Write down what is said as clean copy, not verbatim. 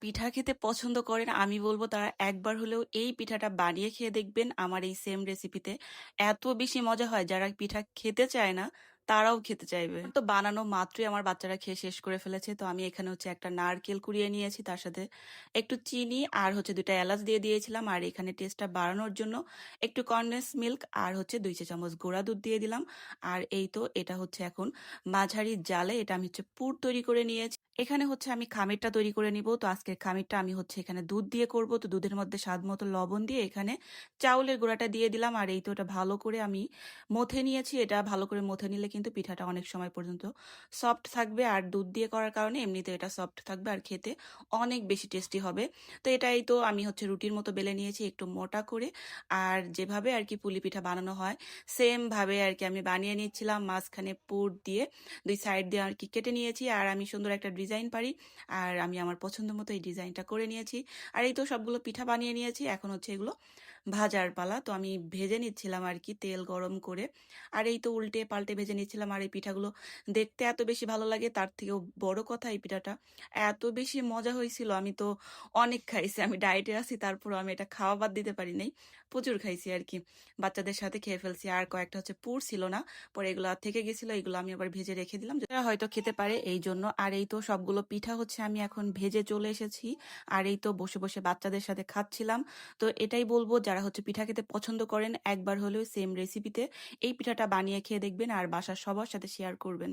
পিঠা খেতে পছন্দ করেন, আমি বলব তারা একবার হলেও এই পিঠাটা বানিয়ে খেয়ে দেখবেন আমার এই সেম রেসিপিতে। এত বেশি মজা হয়, যারা পিঠা খেতে চায় না তারাও খেতে চাইবে। তো বানানো মাত্রই আমার বাচ্চারা খেয়ে শেষ করে ফেলেছে। তো আমি এখানে একটা নারকেল কুড়িয়ে নিয়েছি, তার সাথে একটু চিনি আর 2টা এলাচ দিয়ে দিয়েছিলাম। আর এখানে টেস্টটা বাড়ানোর জন্য একটু কনডেন্স মিল্ক আর 2 চা চামচ গুঁড়া দুধ দিয়ে দিলাম। আর এই তো এটা এখন মাঝারি জালে এটা আমি পুর তৈরি করে নিয়েছি। এখানে আমি খামিরটা তৈরি করে নিব। তো আজকের খামিরটা আমি এখানে দুধ দিয়ে করব। তো দুধের মধ্যে স্বাদ মতো লবণ দিয়ে এখানে চাউলের গুঁড়াটা দিয়ে দিলাম। আর এই তো এটা ভালো করে আমি মথে নিয়েছি। এটা ভালো করে মথে নিলে কিন্তু পিঠাটা অনেক সময় পর্যন্ত সফট থাকবে। আর দুধ দিয়ে করার কারণে এমনিতে এটা সফট থাকবে আর খেতে অনেক বেশি টেস্টি হবে। তো এটাই তো আমি রুটির মতো বেলে নিয়েছি একটু মোটা করে। আর যেভাবে পুলি পিঠা বানানো হয় সেম ভাবে আমি বানিয়ে নিচ্ছিলাম। মাঝখানে পুর দিয়ে 2 সাইড দিয়ে কেটে নিয়েছি। আর আমি সুন্দর একটা ডিজাইন পারি, আর আমি আমার পছন্দ মতো এই ডিজাইনটা করে নিয়েছি। আর এই তো সবগুলো পিঠা বানিয়ে নিয়েছি। এখন এগুলো ভাজার পালা। তো আমি ভেজে নিচ্ছিলাম তেল গরম করে। আর এই তো উল্টে পাল্টে ভেজে নিচ্ছিলাম। আর এই পিঠাগুলো দেখতে এত বেশি ভালো লাগে, তার থেকেও বড় কথা এই পিঠাটা এত বেশি মজা হয়েছিল। আমি তো অনেক খাইছি, আমি ডায়েটে আছি, তারপর আমি এটা খাওয়া বাদ দিতে পারি নাই। প্রচুর খাইছি বাচ্চাদের সাথে খেয়ে ফেলছি। আর কয়েকটা পুর ছিল না, পরে এগুলো থেকে গেছিল, এগুলো আমি আবার ভেজে রেখে দিলাম, যারা হয়তো খেতে পারে এই জন্য। আর এই তো সবগুলো পিঠা আমি এখন ভেজে চলে এসেছি। আর এই তো বসে বসে বাচ্চাদের সাথে খাচ্ছিলাম। তো এটাই বলবো, যারা পিঠা খেতে পছন্দ করেন একবার হলেও সেম রেসিপিতে এই পিঠাটা বানিয়ে খেয়ে দেখবেন আর বাসার সবার সাথে শেয়ার করবেন।